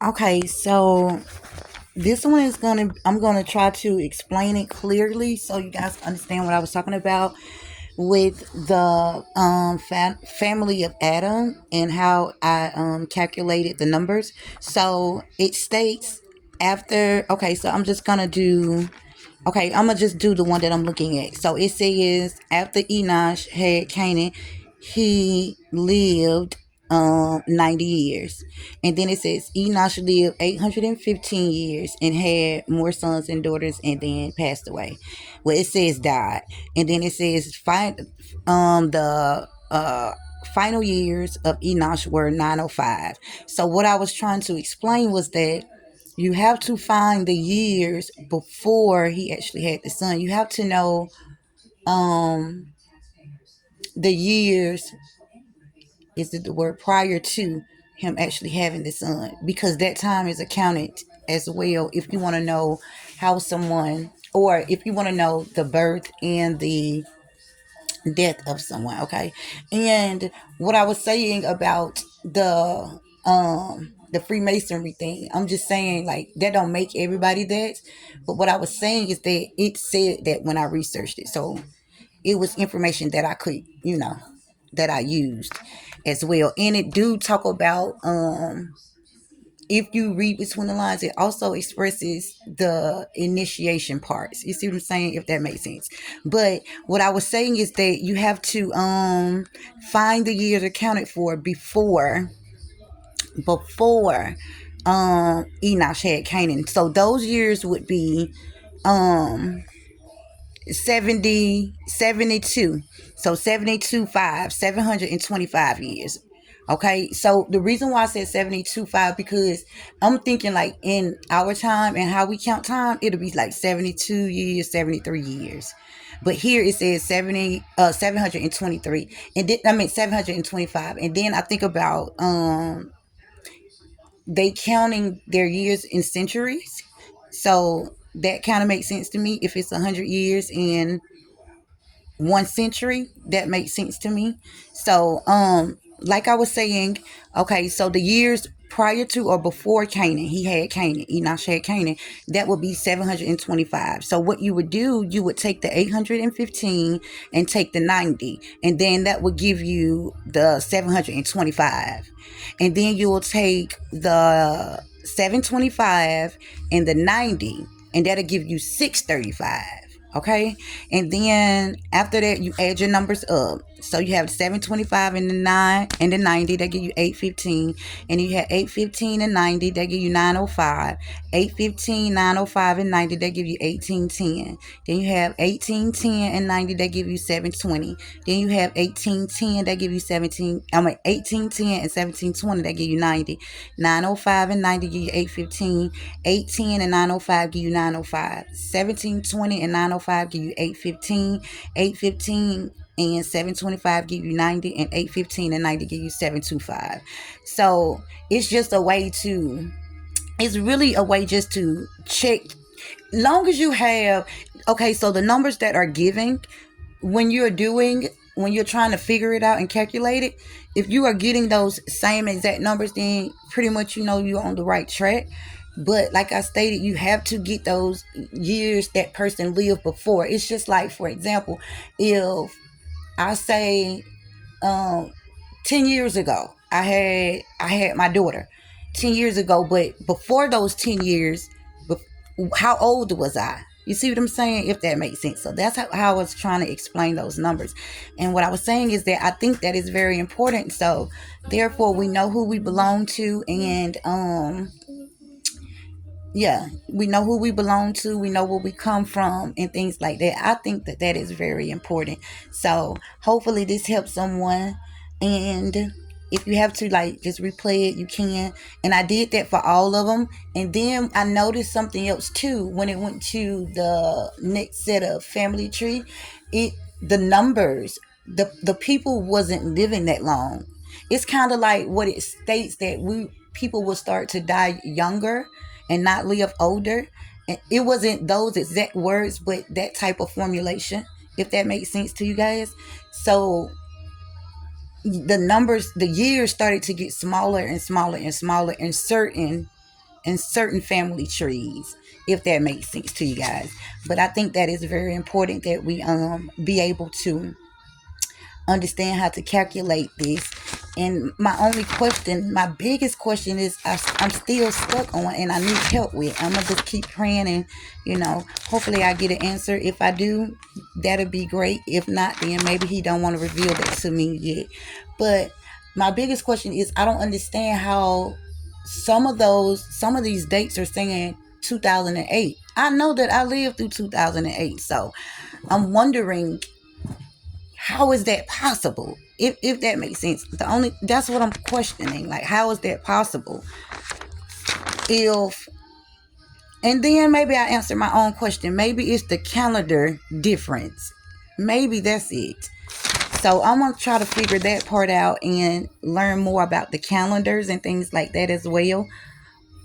Okay, so this one is I'm gonna try to explain it clearly so you guys understand what I was talking about with the family of Adam and how I calculated the numbers. So it states after. Okay, so I'm just gonna do. Okay, I'm gonna just do the one that I'm looking at. So it says after Enosh had Canaan, he lived 90 years. And then it says Enosh lived 815 years and had more sons and daughters and then passed away. Well, it says died. And then it says the final years of Enosh were 905. So what I was trying to explain was that you have to find the years before he actually had the son. You have to know um the years, is it the word, prior to him actually having the son, because that time is accounted as well if you want to know how someone, or if you want to know the birth and the death of someone. Okay. And what I was saying about the Freemasonry thing, I'm just saying like that don't make everybody that, but what I was saying is that it said that when I researched it, so it was information that I could, that I used as well. And it do talk about if you read between the lines, it also expresses the initiation parts. You see what I'm saying? If that makes sense. But what I was saying is that you have to find the years accounted for before Enosh had Canaan. So those years would be um 72. So 72 5 725 years. Okay, so the reason why I said 72 5, because I'm thinking like in our time and how we count time, it'll be like 72 years, 73 years. But here it says 723, and then I mean 725. And then I think about they counting their years in centuries. So that kind of makes sense to me. If it's 100 years in 1 century, that makes sense to me. So like I was saying, okay, so the years prior to or before Canaan, he had Canaan, Enosh had Canaan, that would be 725. So what you would do, you would take the 815 and take the 90, and then that would give you the 725. And then you will take the 725 and the 90, and that'll give you 635. Okay, and then after that you add your numbers up. So you have 725 and the 9 and the 90, that give you 815. And you have 815 and 90, that give you 905. 815, 905 and 90, that give you 1810. Then you have 1810 and 90, that give you 720. Then you have 1810, that give you 1810 and 1720, that give you 90. 905 and 90 give you 815. 810 and 905 give you 905. 1720 and 905 give you 815. 815 and 725 give you 90, and 815 and 90 give you 725. So it's just a way to, it's really a way just to check. Long as you have, okay, so the numbers that are given when you're trying to figure it out and calculate it, if you are getting those same exact numbers, then pretty much you're on the right track. But like I stated, you have to get those years that person lived before. It's just like, for example, if I say 10 years ago I had my daughter 10 years ago, but before those 10 years, how old was I? You see what I'm saying? If that makes sense. So that's how I was trying to explain those numbers. And what I was saying is that I think that is very important. So therefore we know who we belong to, and yeah, we know who we belong to, we know where we come from and things like that. I think that that is very important. So hopefully this helps someone. And if you have to like just replay it, you can. And I did that for all of them. And then I noticed something else too when it went to the next set of family tree. It The numbers, the people wasn't living that long. It's kind of like what it states, that we people will start to die younger and not live older. And it wasn't those exact words, but that type of formulation, if that makes sense to you guys. So the numbers, the years started to get smaller and smaller and smaller in certain and certain family trees, if that makes sense to you guys. But I think that is very important that we be able to understand how to calculate this. And my only question, my biggest question is I'm still stuck on and I need help with. I'm going to just keep praying and, hopefully I get an answer. If I do, that'll be great. If not, then maybe he don't want to reveal that to me yet. But my biggest question is I don't understand how some of these dates are saying 2008. I know that I lived through 2008. So I'm wondering, how is that possible? If that makes sense. That's what I'm questioning. Like, how is that possible? If And then maybe I answer my own question. Maybe it's the calendar difference. Maybe that's it. So I'm gonna try to figure that part out and learn more about the calendars and things like that as well.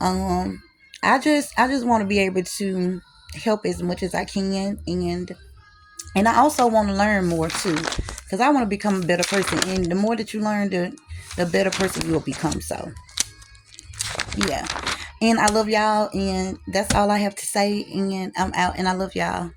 Um, I just want to be able to help as much as I can, and I also want to learn more too, because I want to become a better person. And the more that you learn, the better person you'll become. So yeah, and I love y'all, and that's all I have to say. And I'm out, and I love y'all.